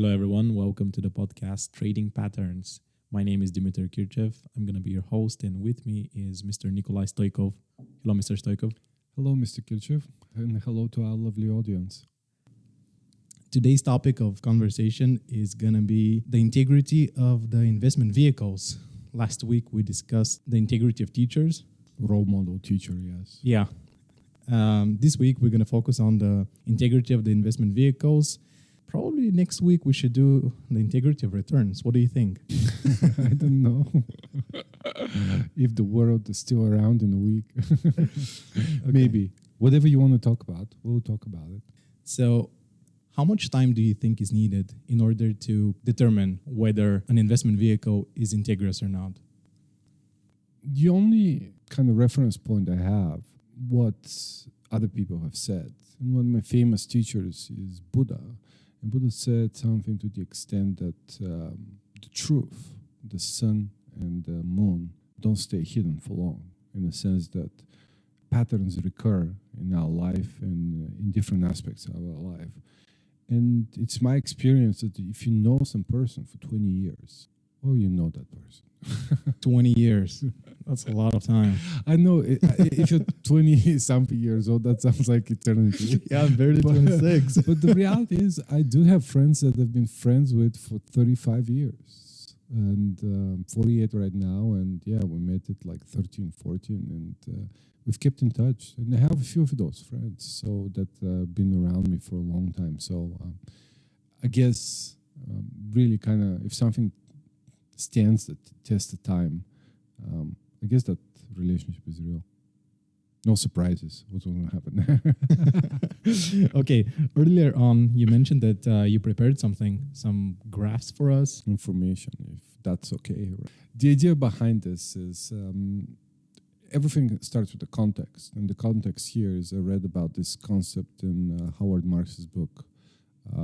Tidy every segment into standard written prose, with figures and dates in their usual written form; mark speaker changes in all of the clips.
Speaker 1: Hello, everyone. Welcome to the podcast Trading Patterns. My name is Dimitar Kirchev. I'm going to be your host, and with me is Mr. Nikolai Stoykov. Hello, Mr. Stoykov.
Speaker 2: Hello, Mr. Kirchev, and hello to our lovely audience.
Speaker 1: Today's topic of conversation is going to be the integrity of the investment vehicles. Last week, we discussed the integrity of teachers.
Speaker 2: Role model teacher, yes.
Speaker 1: Yeah. This week, we're going to focus on the integrity of the investment vehicles. Probably next week, we should do the integrity of returns. What do you think?
Speaker 2: I don't know if the world is still around in a week. Okay. Maybe. Whatever you want to talk about, we'll talk about it.
Speaker 1: So, how much time do you think is needed in order to determine whether an investment vehicle is integrous or not?
Speaker 2: The only kind of reference point I have, what other people have said. And one of my famous teachers is Buddha. And Buddha said something to the extent that the truth, the sun and the moon, don't stay hidden for long, in the sense that patterns recur in our life and in different aspects of our life. And it's my experience that if you know some person for 20 years, or you know that person.
Speaker 1: 20 years. That's a lot of time.
Speaker 2: I know. If you're 20-something years old, that sounds like eternity.
Speaker 1: Yeah, I'm barely 26.
Speaker 2: But the reality is, I do have friends that I've been friends with for 35 years. And 48 right now. And yeah, we met at like 13, 14. And we've kept in touch. And I have a few of those friends so that been around me for a long time. So I guess really kind of, if something stands the test of time, I guess that relationship is real. No surprises. What's going to happen?
Speaker 1: Okay. Earlier on, you mentioned that you prepared some graphs for us.
Speaker 2: Information, if that's okay. The idea behind this is everything starts with the context. And the context here is I read about this concept in Howard Marks's book,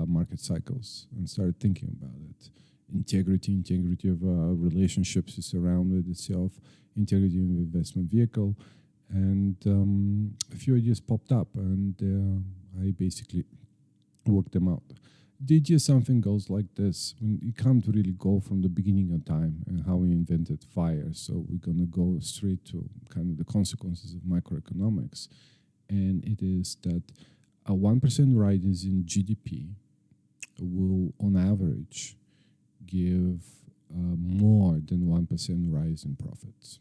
Speaker 2: Market Cycles, and started thinking about it. Integrity of relationships is surrounded itself, integrity in the investment vehicle, and a few ideas popped up, and I basically worked them out. The idea something goes like this: when you can't really go from the beginning of time and how we invented fire, so we're gonna go straight to kind of the consequences of microeconomics, and it is that a 1% rise in GDP will, on average, give more than 1% rise in profits.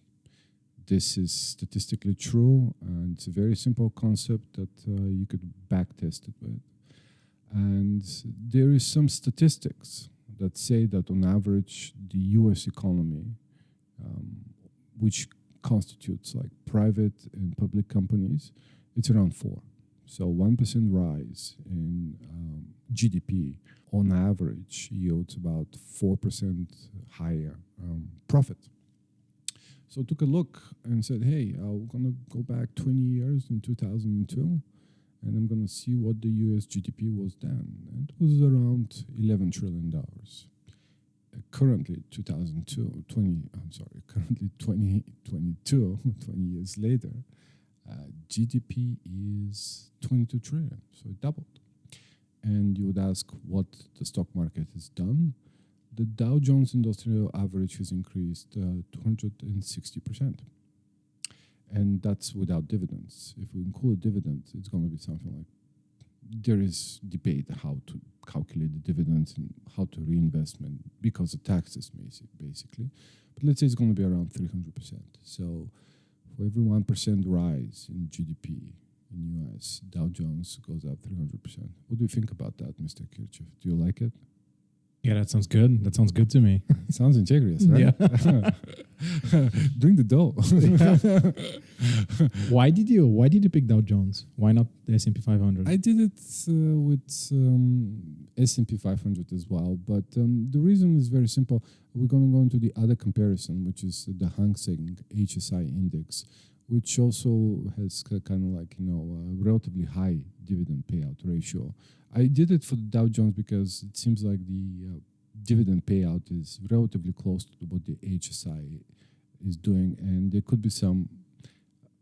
Speaker 2: This is statistically true, and it's a very simple concept that you could backtest it with. And there is some statistics that say that on average, the US economy, which constitutes like private and public companies, it's around 4. So 1% rise in GDP on average yields about 4% higher profit. So I took a look and said, hey, I'm going to go back 20 years in 2002, and I'm going to see what the US GDP was then. And it was around $11 trillion. Currently, 2022, 20 years later, GDP is 22 trillion, so it doubled. And you would ask what the stock market has done. The Dow Jones Industrial Average has increased 260%. And that's without dividends. If we include dividends, it's going to be something like, there is debate how to calculate the dividends and how to reinvestment because of taxes, basically. But let's say it's going to be around 300%. So for every 1% rise in GDP in US, Dow Jones goes up 300%. What do you think about that, Mr. Kirchev? Do you like it?
Speaker 1: Yeah, that sounds good. That sounds good to me.
Speaker 2: Sounds integrous, right?
Speaker 1: Yeah.
Speaker 2: Bring the dough.
Speaker 1: Why did you pick Dow Jones? Why not the S&P 500?
Speaker 2: I did it with S&P 500 as well, but the reason is very simple. We're going to go into the other comparison, which is the Hang Seng HSI index, which also has kind of like, a relatively high dividend payout ratio. I did it for the Dow Jones because it seems like the dividend payout is relatively close to what the HSI is doing, and there could be some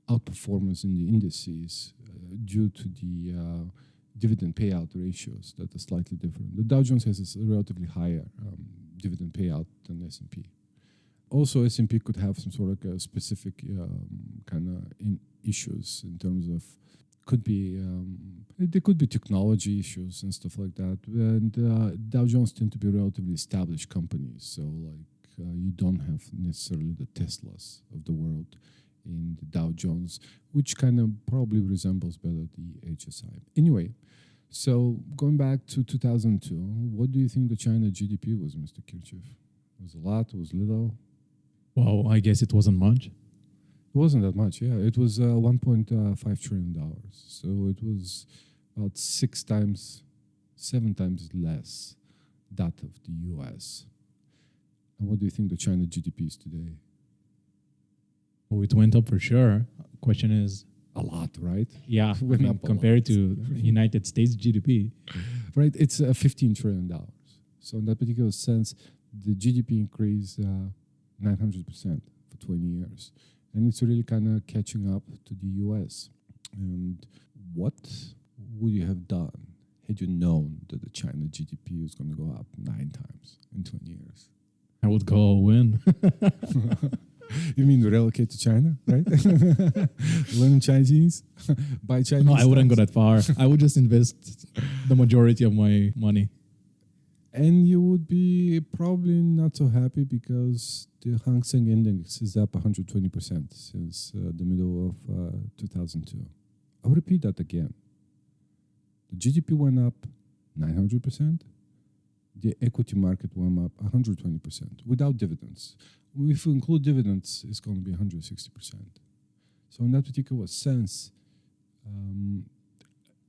Speaker 2: outperformance in the indices due to the dividend payout ratios that are slightly different. The Dow Jones has a relatively higher dividend payout than S&P. Also, S&P could have some sort of specific kind of issues in terms of there could be technology issues and stuff like that. And Dow Jones tend to be relatively established companies, so you don't have necessarily the Teslas of the world in the Dow Jones, which kind of probably resembles better the HSI. Anyway, so going back to 2002, what do you think the China GDP was, Mr. Kirchev? Was a lot? Was little?
Speaker 1: Well, I guess it wasn't much.
Speaker 2: It wasn't that much, yeah. It was $1.5 trillion. So it was about 7 times less that of the US. And what do you think the China GDP is today?
Speaker 1: Well, it went up for sure. Question is,
Speaker 2: a lot, right?
Speaker 1: Yeah,
Speaker 2: Went up a
Speaker 1: compared
Speaker 2: lot.
Speaker 1: to United States GDP.
Speaker 2: Right, it's $15 trillion. So in that particular sense, the GDP increased 900% for 20 years. And it's really kind of catching up to the US. And what would you have done had you known that the China GDP was going to go up 9 times in 20 years?
Speaker 1: I would go all in.
Speaker 2: You mean relocate to China, right? Learn Chinese, buy Chinese.
Speaker 1: No, I wouldn't go
Speaker 2: stocks.
Speaker 1: that far. I would just invest the majority of my money.
Speaker 2: And you would be probably not so happy because the Hang Seng Index is up 120% since the middle of 2002. I'll repeat that again. The GDP went up 900%. The equity market went up 120% without dividends. If we include dividends, it's going to be 160%. So in that particular sense,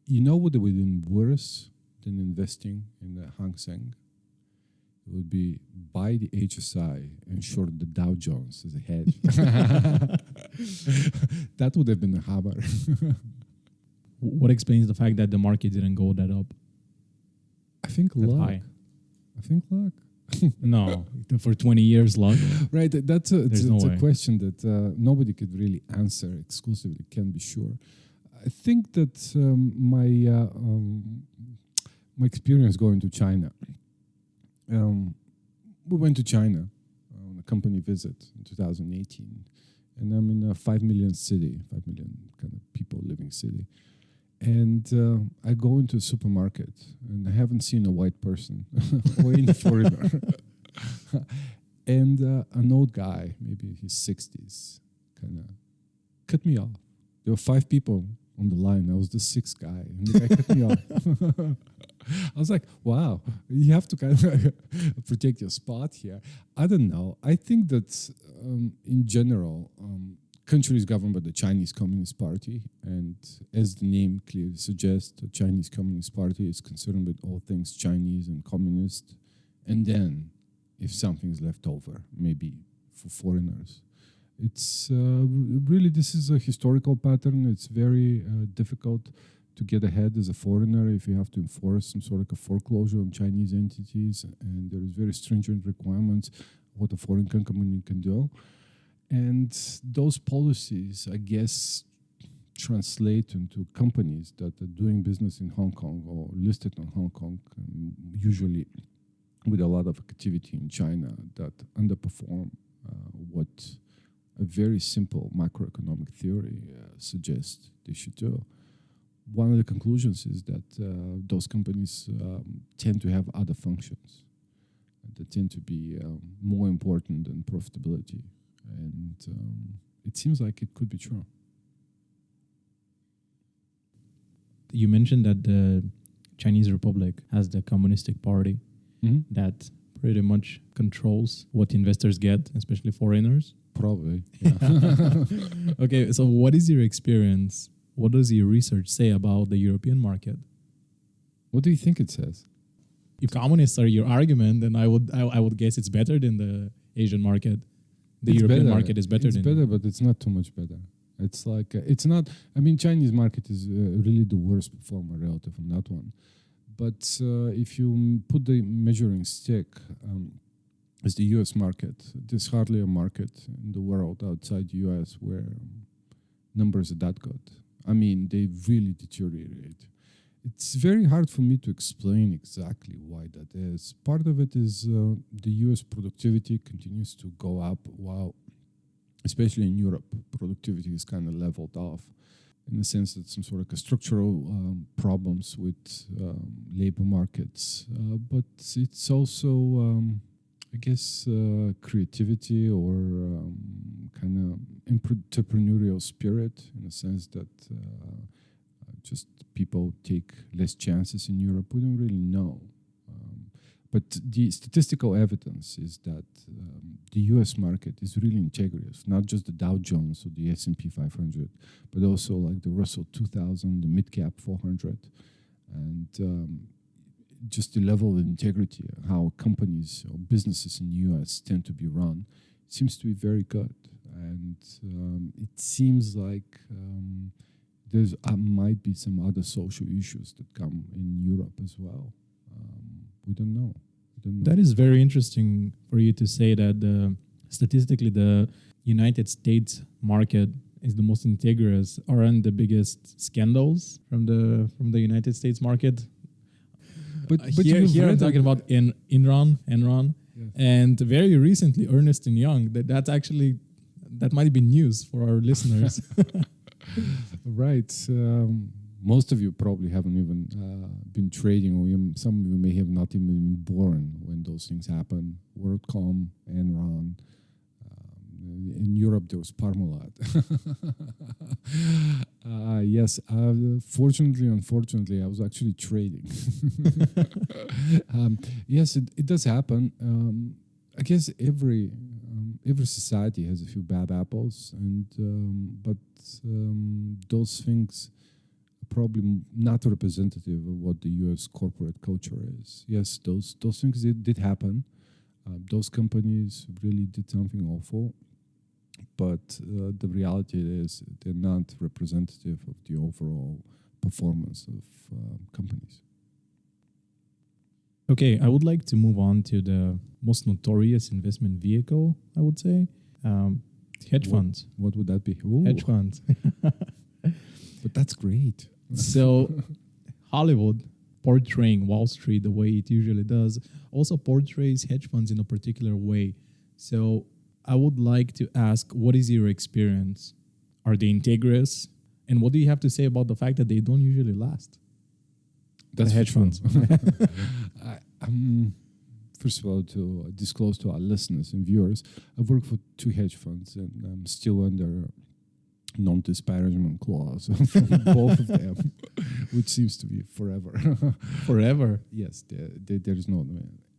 Speaker 2: what would have been worse than investing in the Hang Seng? It would be buy the HSI and short the Dow Jones as a hedge. That would have been a hammer.
Speaker 1: What explains the fact that the market didn't go that up?
Speaker 2: I think
Speaker 1: That
Speaker 2: luck.
Speaker 1: high?
Speaker 2: I think luck.
Speaker 1: No, for 20 years, luck.
Speaker 2: Right, it's
Speaker 1: no
Speaker 2: a
Speaker 1: way.
Speaker 2: question that nobody could really answer exclusively, can be sure. I think that my experience going to China, we went to China on a company visit in 2018, and I'm in a 5 million kind of people living city. And I go into a supermarket, and I haven't seen a white person or any foreigner. And an old guy, maybe in his 60s, kind of cut me off. There were 5 people on the line. I was the 6th guy, and the guy cut me off. I was like, wow, you have to kind of protect your spot here. I don't know. I think that in general, country is governed by the Chinese Communist Party, and as the name clearly suggests, the Chinese Communist Party is concerned with all things Chinese and communist. And then, if something is left over, maybe for foreigners. It's really, this is a historical pattern. It's very difficult to get ahead as a foreigner if you have to enforce some sort of a foreclosure on Chinese entities, and there is very stringent requirements what a foreign company can do. And those policies, I guess, translate into companies that are doing business in Hong Kong or listed on Hong Kong, usually with a lot of activity in China, that underperform what a very simple macroeconomic theory suggests they should do. One of the conclusions is that those companies tend to have other functions that tend to be more important than profitability. And it seems like it could be true.
Speaker 1: You mentioned that the Chinese Republic has the Communistic Party that pretty much controls what investors get, especially foreigners.
Speaker 2: Probably. Yeah.
Speaker 1: Okay, so what is your experience? What does your research say about the European market?
Speaker 2: What do you think it says?
Speaker 1: If communists are your argument, then I would guess it's better than the Asian market. The
Speaker 2: It's
Speaker 1: European
Speaker 2: better.
Speaker 1: market is better
Speaker 2: It's
Speaker 1: than
Speaker 2: better, but it's not too much better. It's like it's not. I mean, Chinese market is really the worst performer relative on that one. But if you put the measuring stick as the U.S. market, there's hardly a market in the world outside the U.S. where numbers are that good. I mean, they really deteriorate. It's very hard for me to explain exactly why that is. Part of it is the US productivity continues to go up while, especially in Europe, productivity is kind of leveled off in the sense that some sort of structural problems with labor markets. But it's also, I guess, creativity or kind of entrepreneurial spirit in the sense that just people take less chances in Europe. We don't really know. But the statistical evidence is that the U.S. market is really integrative, not just the Dow Jones or the S&P 500, but also like the Russell 2000, the mid-cap 400, and just the level of integrity, how companies or businesses in the U.S. tend to be run, seems to be very good. And it seems like there might be some other social issues that come in Europe as well. We don't know.
Speaker 1: That is very interesting for you to say that statistically the United States market is the most integrous. Aren't the biggest scandals from the United States market? But here I'm talking about Enron, yes. And very recently Ernst & Young. That might be news for our listeners.
Speaker 2: Right. Most of you probably haven't even been trading, or some of you may have not even been born when those things happen. WorldCom, Enron. In Europe, there was Parmalat. Yes, fortunately, unfortunately, I was actually trading. Yes, it does happen. I guess every society has a few bad apples, but those things probably not representative of what the U.S. corporate culture is. Yes, those things did happen. Those companies really did something awful, but the reality is they're not representative of the overall performance of companies.
Speaker 1: Okay, I would like to move on to the most notorious investment vehicle, I would say, hedge funds.
Speaker 2: What would that be? Ooh.
Speaker 1: Hedge funds.
Speaker 2: But that's great.
Speaker 1: So Hollywood, portraying Wall Street the way it usually does, also portrays hedge funds in a particular way. So I would like to ask, what is your experience? Are they integrous? And what do you have to say about the fact that they don't usually last?
Speaker 2: That's
Speaker 1: the hedge funds.
Speaker 2: First of all, to disclose to our listeners and viewers, I've worked for 2 hedge funds, and I'm still under non-disparagement clause from both of them, which seems to be forever.
Speaker 1: Forever?
Speaker 2: Yes, there is no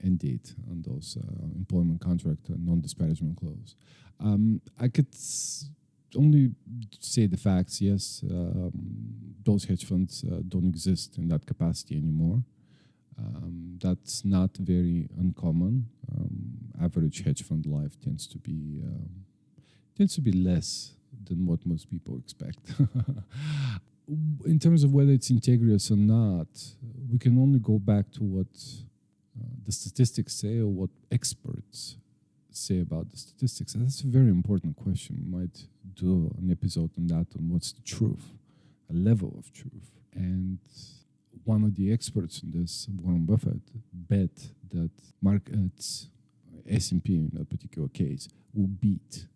Speaker 2: end date on those employment contract non-disparagement clause. I could only say the facts. Yes, those hedge funds don't exist in that capacity anymore. That's not very uncommon. Average hedge fund life tends to be less than what most people expect. In terms of whether it's integrous or not, we can only go back to what the statistics say or what experts say about the statistics. And that's a very important question. We might do an episode on that, on what's the truth, a level of truth. And one of the experts in this, Warren Buffett, bet that markets, S&P in that particular case, will beat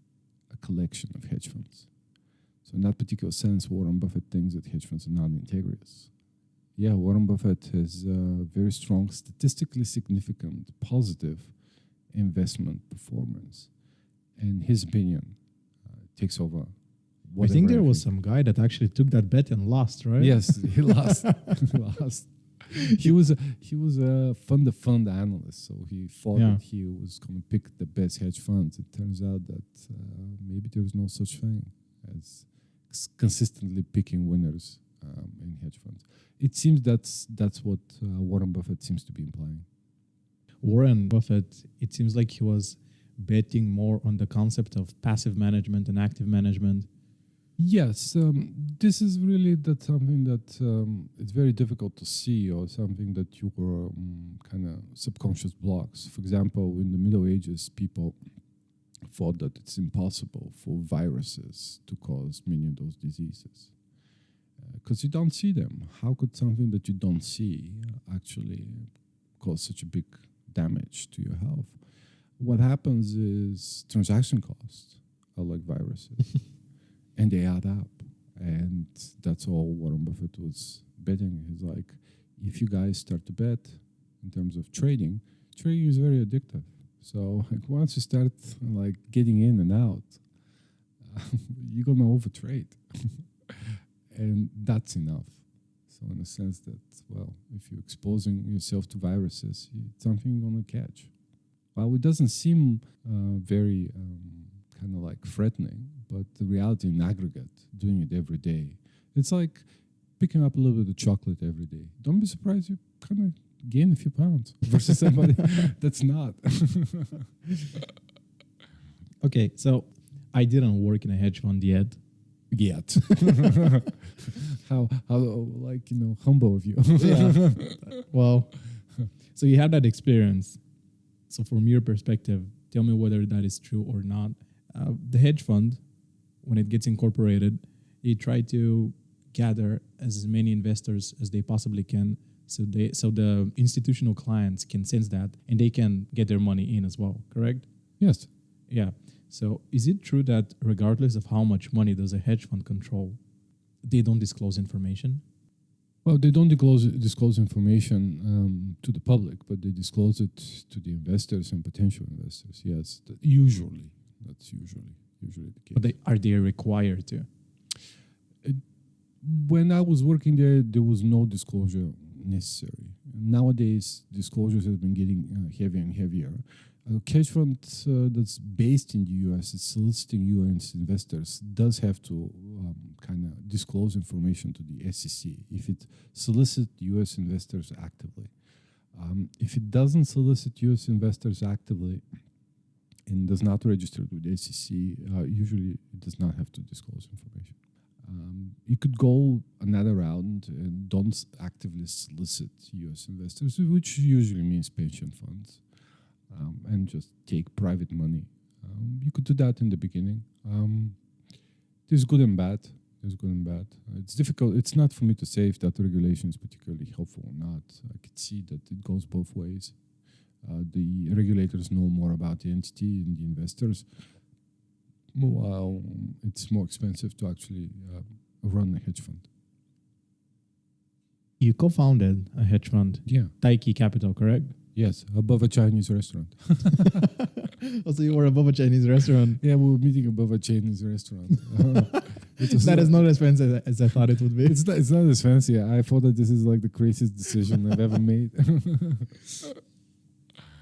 Speaker 2: a collection of hedge funds. So in that particular sense, Warren Buffett thinks that hedge funds are not integrous. Yeah, Warren Buffett has very strong, statistically significant, positive investment performance. And his opinion takes over.
Speaker 1: I think there was some guy that actually took that bet and lost, right?
Speaker 2: Yes, he lost. He was a fund analyst, so he thought that he was going to pick the best hedge funds. It turns out that maybe there's no such thing as consistently picking winners in hedge funds. It seems that's what Warren Buffett seems to be implying.
Speaker 1: Warren Buffett, it seems like he was betting more on the concept of passive management and active management.
Speaker 2: Yes, this is really something that it's very difficult to see, or something that your kind of subconscious blocks. For example, in the Middle Ages, people thought that it's impossible for viruses to cause many of those diseases. because you don't see them. How could something that you don't see actually cause such a big damage to your health? What happens is transaction costs are like viruses, and they add up. And that's all Warren Buffett was betting. He's like, if you guys start to bet in terms of trading is very addictive. So like once you start like getting in and out, you're gonna overtrade, and that's enough. So in a sense that, well, if you're exposing yourself to viruses, it's something you're gonna catch. Well, it doesn't seem very kind of like threatening, but the reality in aggregate, doing it every day, it's like picking up a little bit of chocolate every day. Don't be surprised you kind of gain a few pounds versus somebody that's not.
Speaker 1: Okay, so I didn't work in a hedge fund yet.
Speaker 2: How like, humble of you.
Speaker 1: Yeah. Well, so you have that experience. So from your perspective, tell me whether that is true or not. The hedge fund, when it gets incorporated, they try to gather as many investors as they possibly can, so the institutional clients can sense that and they can get their money in as well, correct?
Speaker 2: Yes.
Speaker 1: Yeah. So is it true that regardless of how much money does a hedge fund control, they don't disclose information?
Speaker 2: Well, they don't disclose information to the public, but they disclose it to the investors and potential investors. Yes, that's usually the case.
Speaker 1: But are they required to?
Speaker 2: When I was working there was no disclosure necessary. Nowadays, disclosures have been getting heavier and heavier. A hedge fund that's based in the U.S., it's soliciting U.S. investors, does have to kind of disclose information to the SEC if it solicits U.S. investors actively. If it doesn't solicit U.S. investors actively and does not register with the SEC, usually it does not have to disclose information. You could go another round and don't actively solicit U.S. investors, which usually means pension funds. And just take private money. You could do that in the beginning. There's good and bad. It's difficult. It's not for me to say if that regulation is particularly helpful or not. I could see that it goes both ways. The regulators know more about the entity and the investors, while it's more expensive to actually run a hedge fund.
Speaker 1: You co-founded a hedge fund.
Speaker 2: Yeah.
Speaker 1: Taiki Capital, correct?
Speaker 2: Yes, above a Chinese restaurant.
Speaker 1: Also, you were above a Chinese restaurant.
Speaker 2: Yeah, we were meeting above a Chinese restaurant.
Speaker 1: That is not as fancy as I thought it would be.
Speaker 2: It's not as fancy. I thought that this is like the craziest decision I've ever made.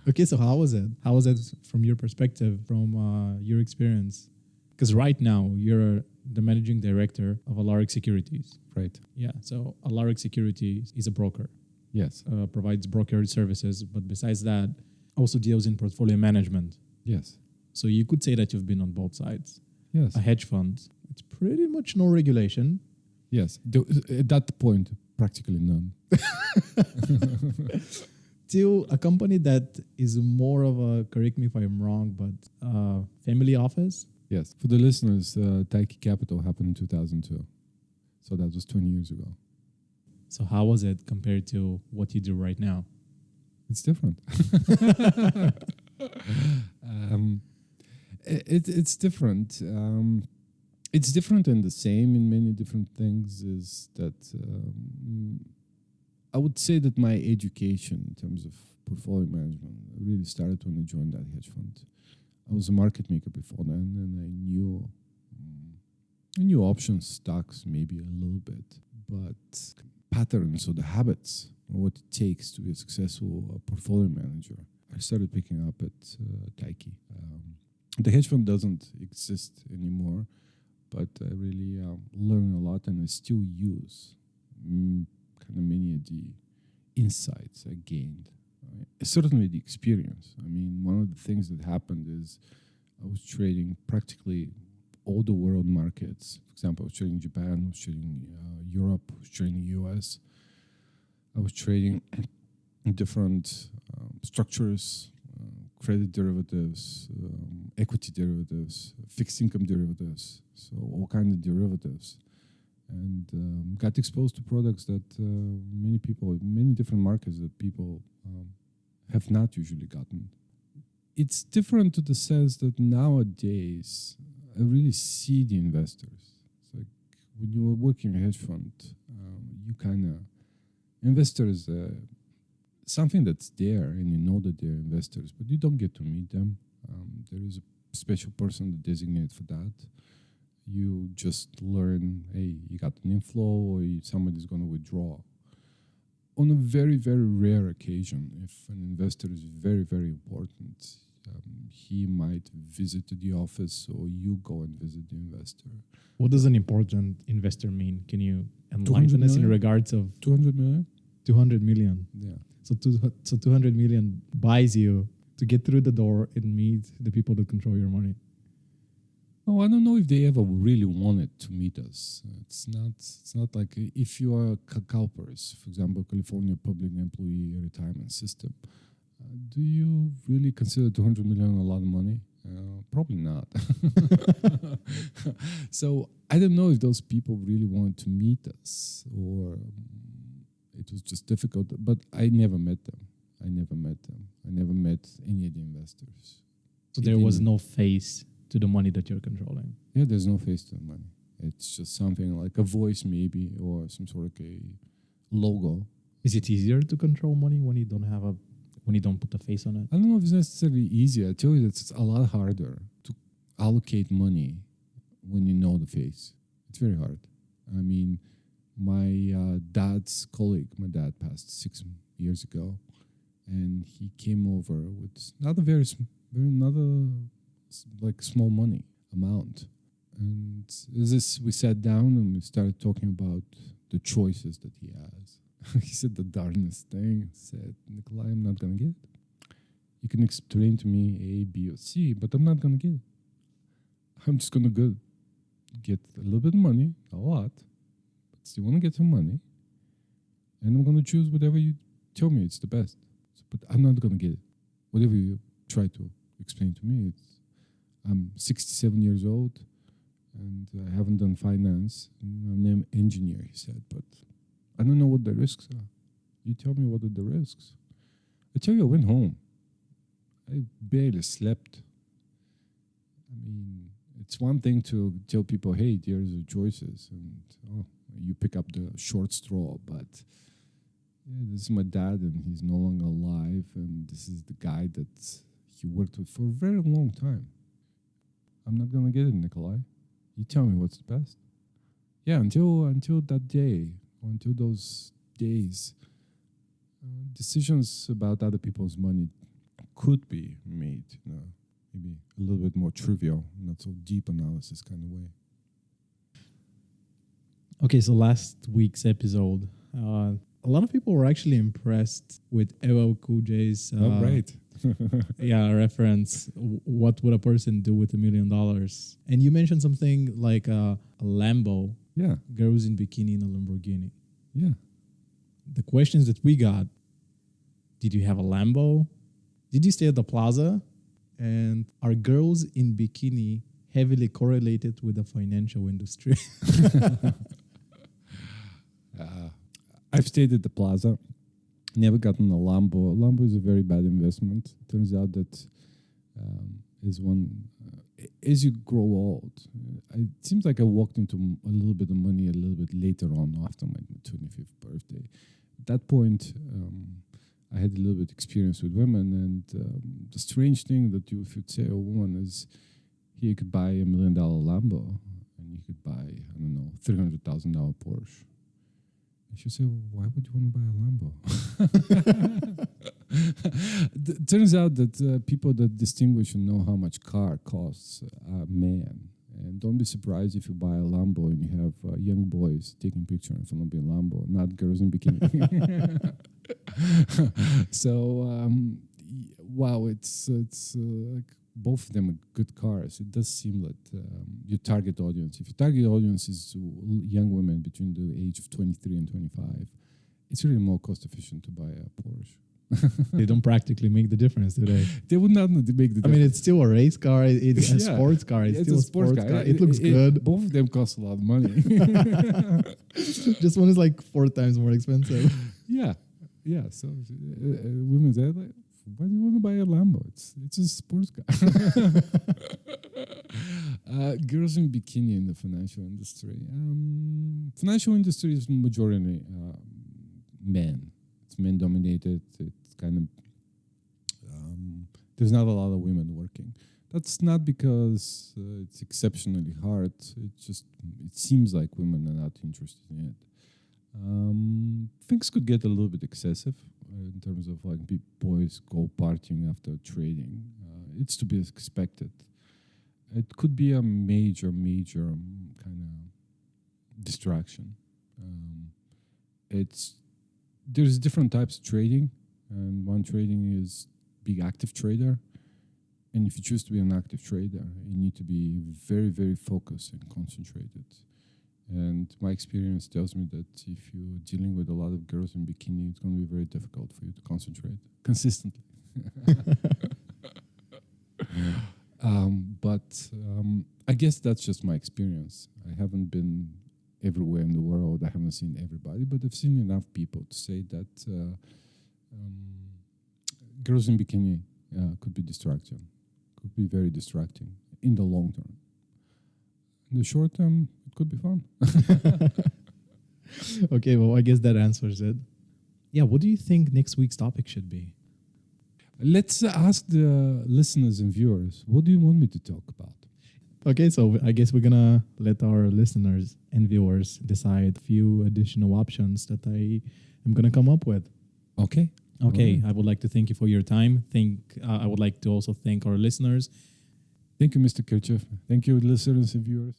Speaker 1: Okay, so how was it? How was it from your perspective, from your experience? Because right now, you're the managing director of Alaric Securities.
Speaker 2: Right.
Speaker 1: Yeah, so Alaric Securities is a broker.
Speaker 2: Yes.
Speaker 1: Provides brokerage services, but besides that, also deals in portfolio management.
Speaker 2: Yes.
Speaker 1: So you could say that you've been on both sides.
Speaker 2: Yes.
Speaker 1: A hedge fund, it's pretty much no regulation.
Speaker 2: Yes. At that point, practically none.
Speaker 1: To a company that is more of a, correct me if I'm wrong, but family office.
Speaker 2: Yes. For the listeners, Taiki Capital happened in 2002. So that was 20 years ago.
Speaker 1: So how was it compared to what you do right now?
Speaker 2: It's different. It's different. It's different and the same in many different things. Is that I would say that my education in terms of portfolio management really started when I joined that hedge fund. I was a market maker before then, and I knew options, stocks, maybe a little bit, but patterns or the habits or what it takes to be a successful portfolio manager, I started picking up at Taiki. The hedge fund doesn't exist anymore, but I really learned a lot, and I still use kind of many of the insights I gained. Certainly the experience. I mean, one of the things that happened is I was trading practically all the world markets. For example, I was trading Japan, I was trading Europe, I was trading US. I was trading different structures, credit derivatives, equity derivatives, fixed income derivatives, so all kinds of derivatives. and got exposed to products that many different markets that people have not usually gotten. It's different to the sense that nowadays I really see the investors. It's like when you were working in a hedge fund, you kind of investors. Something that's there, and you know that they're investors, but you don't get to meet them. There is a special person designated for that. You just learn, hey, you got an inflow, or somebody's going to withdraw. On a very, very rare occasion, if an investor is very, very important, he might visit the office, or you go and visit the investor.
Speaker 1: What does an important investor mean? Can you enlighten us in regards of
Speaker 2: 200 million?
Speaker 1: 200 million.
Speaker 2: Yeah.
Speaker 1: So 200 million buys you to get through the door and meet the people that control your money.
Speaker 2: Oh, I don't know if they ever really wanted to meet us. It's not like if you are CalPERS, for example, California Public Employee Retirement System. Do you really consider 200 million a lot of money? Probably not. So I don't know if those people really wanted to meet us, or it was just difficult. But I never met them. I never met any of the investors.
Speaker 1: So there was no face to the money that you're controlling.
Speaker 2: Yeah, there's no face to the money. It's just something like a voice maybe, or some sort of a logo.
Speaker 1: Is it easier to control money when you don't put a face on it?
Speaker 2: I don't know if it's necessarily easier. I tell you that it's a lot harder to allocate money when you know the face. It's very hard. I mean, my dad's colleague, my dad passed 6 years ago, and he came over with not like small money amount. And we sat down and we started talking about the choices that he has. He said the darnest thing. He said, Nikolai, I'm not going to get it. You can explain to me A, B, or C, but I'm not going to get it. I'm just going to go get a little bit of money, a lot, but still want to get some money. And I'm going to choose whatever you tell me it's the best. But I'm not going to get it. Whatever you try to explain to me, I'm 67 years old and I haven't done finance. I'm an engineer, he said, but I don't know what the risks are. You tell me what are the risks. I tell you, I went home. I barely slept. I mean, it's one thing to tell people, hey, here's the choices, and you pick up the short straw, but yeah, this is my dad, and he's no longer alive, and this is the guy that he worked with for a very long time. I'm not gonna get it, Nikolai. You tell me what's the best. Yeah, until that day, or until those days, decisions about other people's money could be made, maybe a little bit more trivial, not so deep analysis kind of way.
Speaker 1: Okay, so last week's episode, a lot of people were actually impressed with LL Cool J's
Speaker 2: right.
Speaker 1: reference. What would a person do with $1 million? And you mentioned something like a Lambo.
Speaker 2: Yeah.
Speaker 1: Girls in bikini in a Lamborghini.
Speaker 2: Yeah.
Speaker 1: The questions that we got: did you have a Lambo? Did you stay at the plaza? And are girls in bikini heavily correlated with the financial industry?
Speaker 2: I've stayed at the plaza, never gotten a Lambo. A Lambo is a very bad investment. Turns out that as you grow old, it seems like I walked into a little bit of money a little bit later on after my 25th birthday. At that point, I had a little bit experience with women, and the strange thing that if you'd say a woman is, here you could buy $1 million Lambo, and you could buy, I don't know, $300,000 Porsche. And she'd say, well, why would you want to buy a Lambo? Turns out that people that distinguish and know how much car costs are men. And don't be surprised if you buy a Lambo and you have young boys taking pictures in front of a Lambo, not girls in bikini. So, wow, it's like both of them are good cars. It does seem that your target audience, if your target audience is young women between the age of 23 and 25, it's really more cost efficient to buy a Porsche.
Speaker 1: They don't practically make the difference, do they?
Speaker 2: They would not make the difference.
Speaker 1: I mean, it's still a race car. It's a
Speaker 2: Yeah.
Speaker 1: sports car. It's still
Speaker 2: a
Speaker 1: a sports car. It looks
Speaker 2: It-
Speaker 1: good.
Speaker 2: Both of them cost a lot of money.
Speaker 1: Just one is like 4 times more expensive.
Speaker 2: Yeah. So women say, like, why do you want to buy a Lambo? It's a sports car. Girls in bikini in the financial industry. Financial industry is majority men. It's men dominated. It's kind of there's not a lot of women working. That's not because it's exceptionally hard. It seems like women are not interested in it. Things could get a little bit excessive in terms of like boys go partying after trading. It's to be expected. It could be a major kind of distraction. There's different types of trading, and one trading is big active trader. And if you choose to be an active trader, you need to be very, very focused and concentrated. And my experience tells me that if you're dealing with a lot of girls in bikini, it's going to be very difficult for you to concentrate consistently. But I guess that's just my experience. I haven't been everywhere in the world. I haven't seen everybody, but I've seen enough people to say that girls in bikini could be distracting, could be very distracting in the long term. In the short term, it could be fun.
Speaker 1: Okay, well, I guess that answers it. Yeah, what do you think next week's topic should be?
Speaker 2: Let's ask the listeners and viewers, what do you want me to talk about?
Speaker 1: Okay, so I guess we're gonna let our listeners and viewers decide a few additional options that I am gonna come up with.
Speaker 2: Okay.
Speaker 1: Okay,
Speaker 2: All right.
Speaker 1: I would like to thank you for your time. I would like to also thank our listeners.
Speaker 2: Thank you, Mr. Kirchhoff. Thank you, listeners and viewers.